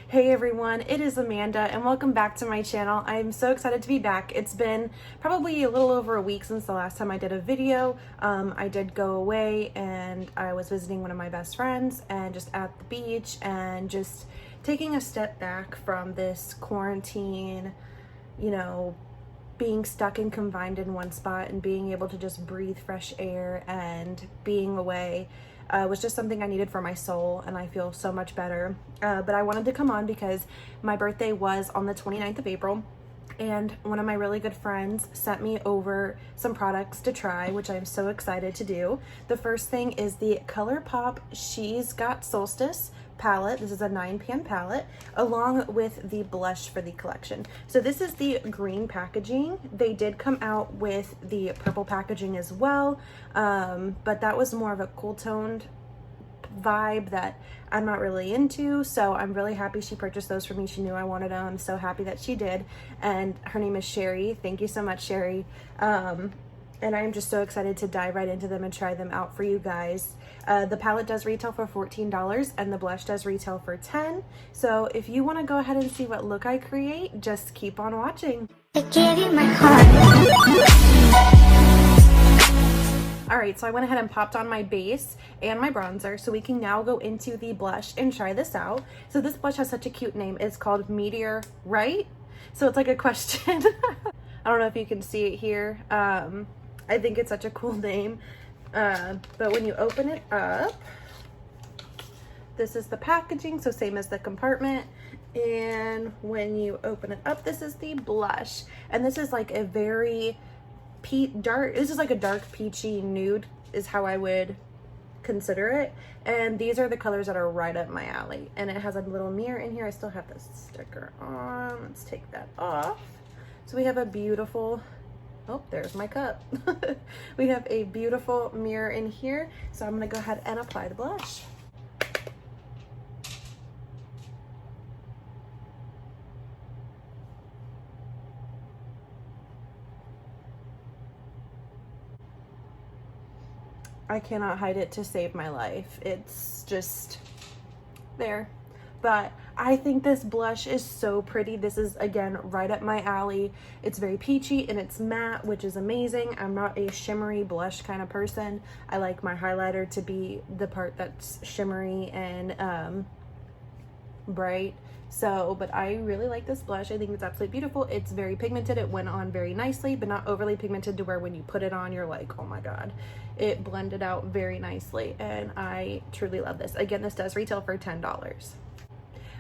Hey everyone, it is Amanda and welcome back to my channel. I'm so excited to be back. It's been probably a little over a week since the last time I did a video. I did go away and I was visiting one of my best friends and just at the beach and just taking a step back from this quarantine, being stuck and confined in one spot and being able to just breathe fresh air and being away was just something I needed for my soul, and I feel so much better. But I wanted to come on because my birthday was on the 29th of April, and one of my really good friends sent me over some products to try, which I'm so excited to do. The first thing is the Colourpop She's Got Solstice palette. This is a 9-pan palette along with the blush for the collection. So this is the green packaging. They did come out with the purple packaging as well, but that was more of a cool toned vibe that I'm not really into, so I'm really happy she purchased those for me. She knew I wanted them. I'm so happy that she did, and her name is Sherry. Thank you so much, Sherry. And I'm just so excited to dive right into them and try them out for you guys. The palette does retail for $14 and the blush does retail for $10. So if you want to go ahead and see what look I create, just keep on watching. I gave you my heart. Alright, so I went ahead and popped on my base and my bronzer, so we can now go into the blush and try this out. So this blush has such a cute name. It's called Meteor, right? So it's like a question. I don't know if you can see it here. I think it's such a cool name. But when you open it up, this is the packaging, so same as the compartment. And when you open it up, this is the blush. And this is like a very this is like a dark peachy nude is how I would consider it. And these are the colors that are right up my alley. And it has a little mirror in here. I still have this sticker on. Let's take that off. So we have a beautiful, oh, there's my cup. We have a beautiful mirror in here. So I'm gonna go ahead and apply the blush. I cannot hide it to save my life. It's just there. But I think this blush is so pretty. This is, again, right up my alley. It's very peachy and it's matte, which is amazing. I'm not a shimmery blush kind of person. I like my highlighter to be the part that's shimmery and bright. So, but I really like this blush. I think it's absolutely beautiful. It's very pigmented. It went on very nicely, but not overly pigmented to where when you put it on, you're like, oh my God. It blended out very nicely, and I truly love this. Again, this does retail for $10.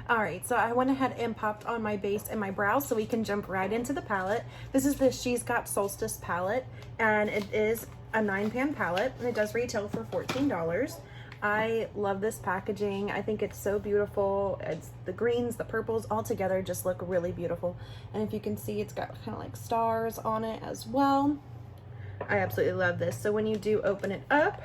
All right, so I went ahead and popped on my base and my brows so we can jump right into the palette. This is the She's Got Solstice palette, and it is a 9-pan palette, and it does retail for $14. I love this packaging. I think it's so beautiful. It's the greens, the purples, all together just look really beautiful. And if you can see, it's got kind of like stars on it as well. I absolutely love this. So when you do open it up,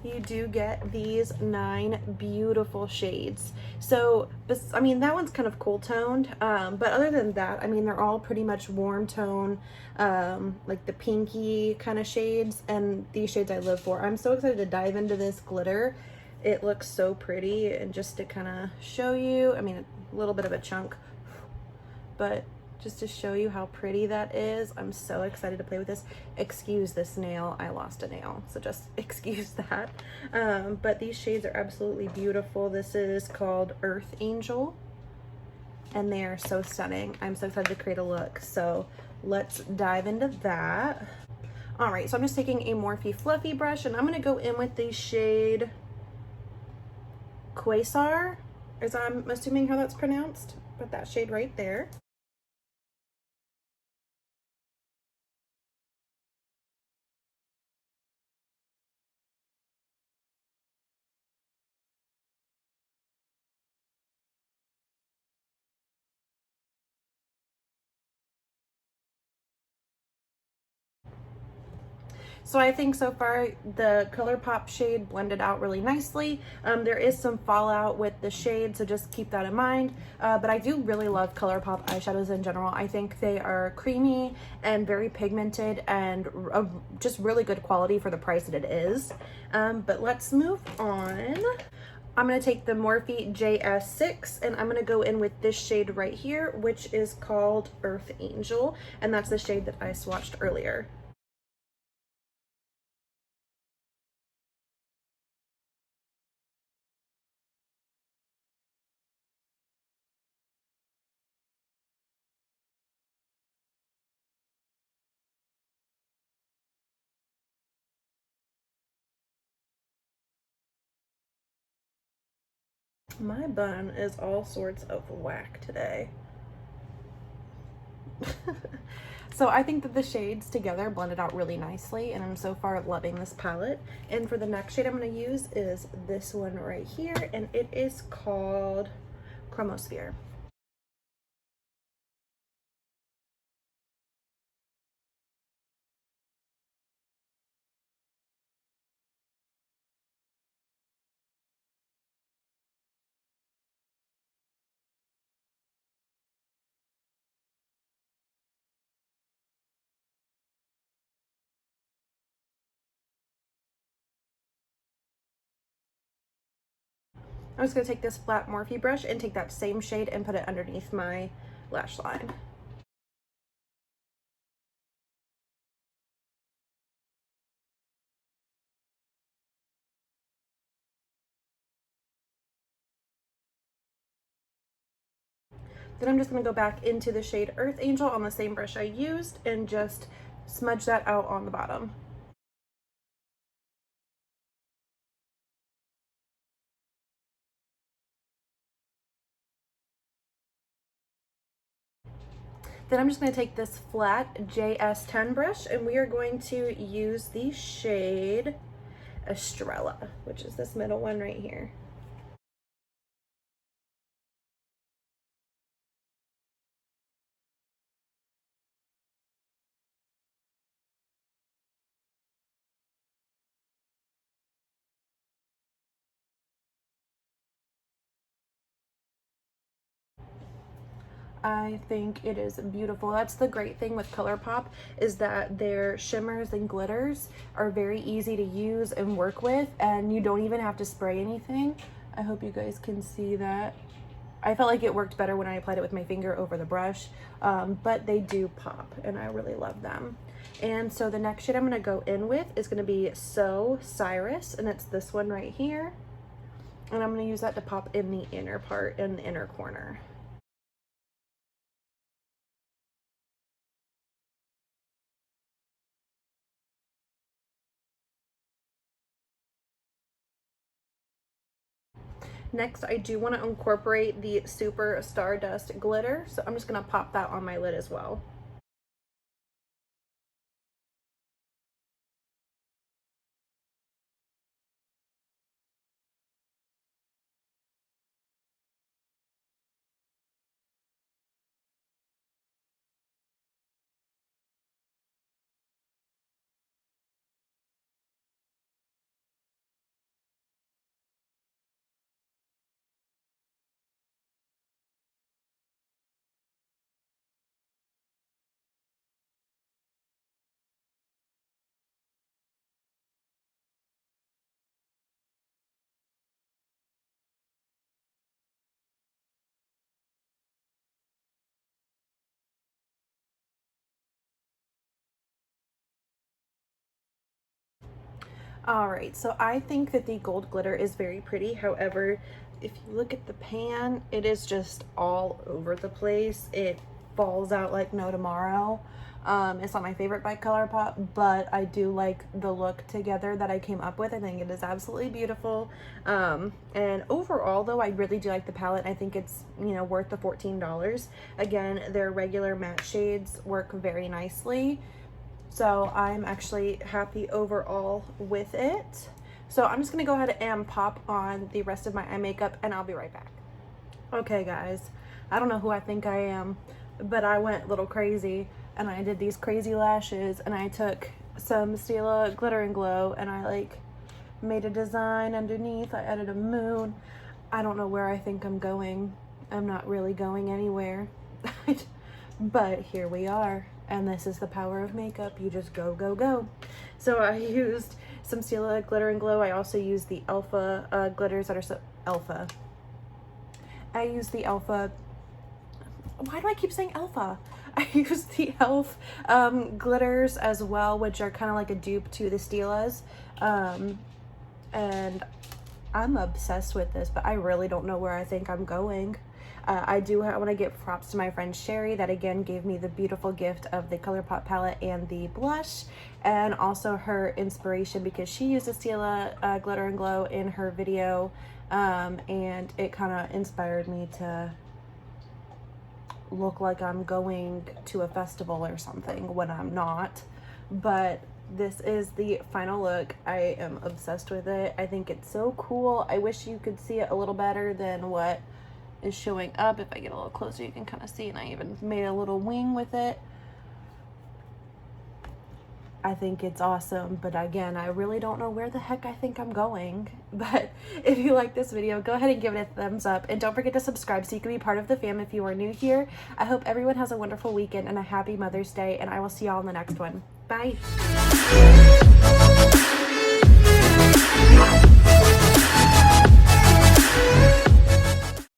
you do get these 9 beautiful shades. So, I mean, that one's kind of cool toned, but other than that, I mean, they're all pretty much warm tone, like the pinky kind of shades, and these shades I live for. I'm so excited to dive into this glitter. It looks so pretty, and just to kind of show you, I mean, a little bit of a chunk, but just to show you how pretty that is. I'm so excited to play with this. Excuse this nail, I lost a nail, so just excuse that. But these shades are absolutely beautiful. This is called Earth Angel, and they are so stunning. I'm so excited to create a look, so let's dive into that. All right, so I'm just taking a Morphe Fluffy brush, and I'm gonna go in with the shade Quasar, as I'm assuming how that's pronounced, but that shade right there. So I think so far the Colourpop shade blended out really nicely. There is some fallout with the shade, so just keep that in mind. But I do really love Colourpop eyeshadows in general. I think they are creamy and very pigmented and just really good quality for the price that it is. But let's move on. I'm going to take the Morphe JS6 and I'm going to go in with this shade right here, which is called Earth Angel, and that's the shade that I swatched earlier. My bun is all sorts of whack today. So I think that the shades together blended out really nicely, and I'm so far loving this palette. And for the next shade I'm going to use is this one right here, and it is called Chromosphere. I'm just going to take this flat Morphe brush and take that same shade and put it underneath my lash line. Then I'm just going to go back into the shade Earth Angel on the same brush I used and just smudge that out on the bottom. Then I'm just going to take this flat JS10 brush and we are going to use the shade Estrella, which is this middle one right here. I think it is beautiful. That's the great thing with Colourpop, is that their shimmers and glitters are very easy to use and work with, and you don't even have to spray anything. I hope you guys can see that. I felt like it worked better when I applied it with my finger over the brush, but they do pop and I really love them. And so the next shade I'm going to go in with is going to be So Cyrus, and it's this one right here. And I'm going to use that to pop in the inner part, in the inner corner. Next, I do want to incorporate the Super Stardust glitter, so I'm just going to pop that on my lid as well. All right, so I think that the gold glitter is very pretty. However, if you look at the pan, it is just all over the place. It falls out like no tomorrow. It's not my favorite by Colourpop, but I do like the look together that I came up with. I think it is absolutely beautiful. And overall, though, I really do like the palette. I think it's, you know, worth the $14. Again, their regular matte shades work very nicely. So I'm actually happy overall with it. So I'm just gonna go ahead and pop on the rest of my eye makeup and I'll be right back. Okay guys, I don't know who I think I am, but I went a little crazy and I did these crazy lashes and I took some Stila Glitter and Glow and I like made a design underneath. I added a moon. I don't know where I think I'm going. I'm not really going anywhere. But here we are. And this is the power of makeup. You just go, go, go. So I used some Stila Glitter and Glow. I also used the Alpha glitters that are Alpha. I use the Alpha. Why do I keep saying Alpha? I use the e.l.f. glitters as well, which are kind of like a dupe to the Stilas. And I'm obsessed with this, but I really don't know where I think I'm going. I want to give props to my friend Sherry that again gave me the beautiful gift of the Colourpop palette and the blush, and also her inspiration because she used a Stila Glitter and Glow in her video, and it kind of inspired me to look like I'm going to a festival or something when I'm not. But this is the final look. I am obsessed with it. I think it's so cool. I wish you could see it a little better than what is showing up. If I get a little closer, you can kind of see, and I even made a little wing with it. I think it's awesome, but again, I really don't know where the heck I think I'm going. But if you like this video, go ahead and give it a thumbs up, and don't forget to subscribe so you can be part of the fam if you are new here. I hope everyone has a wonderful weekend and a happy Mother's Day, and I will see y'all in the next one. Bye.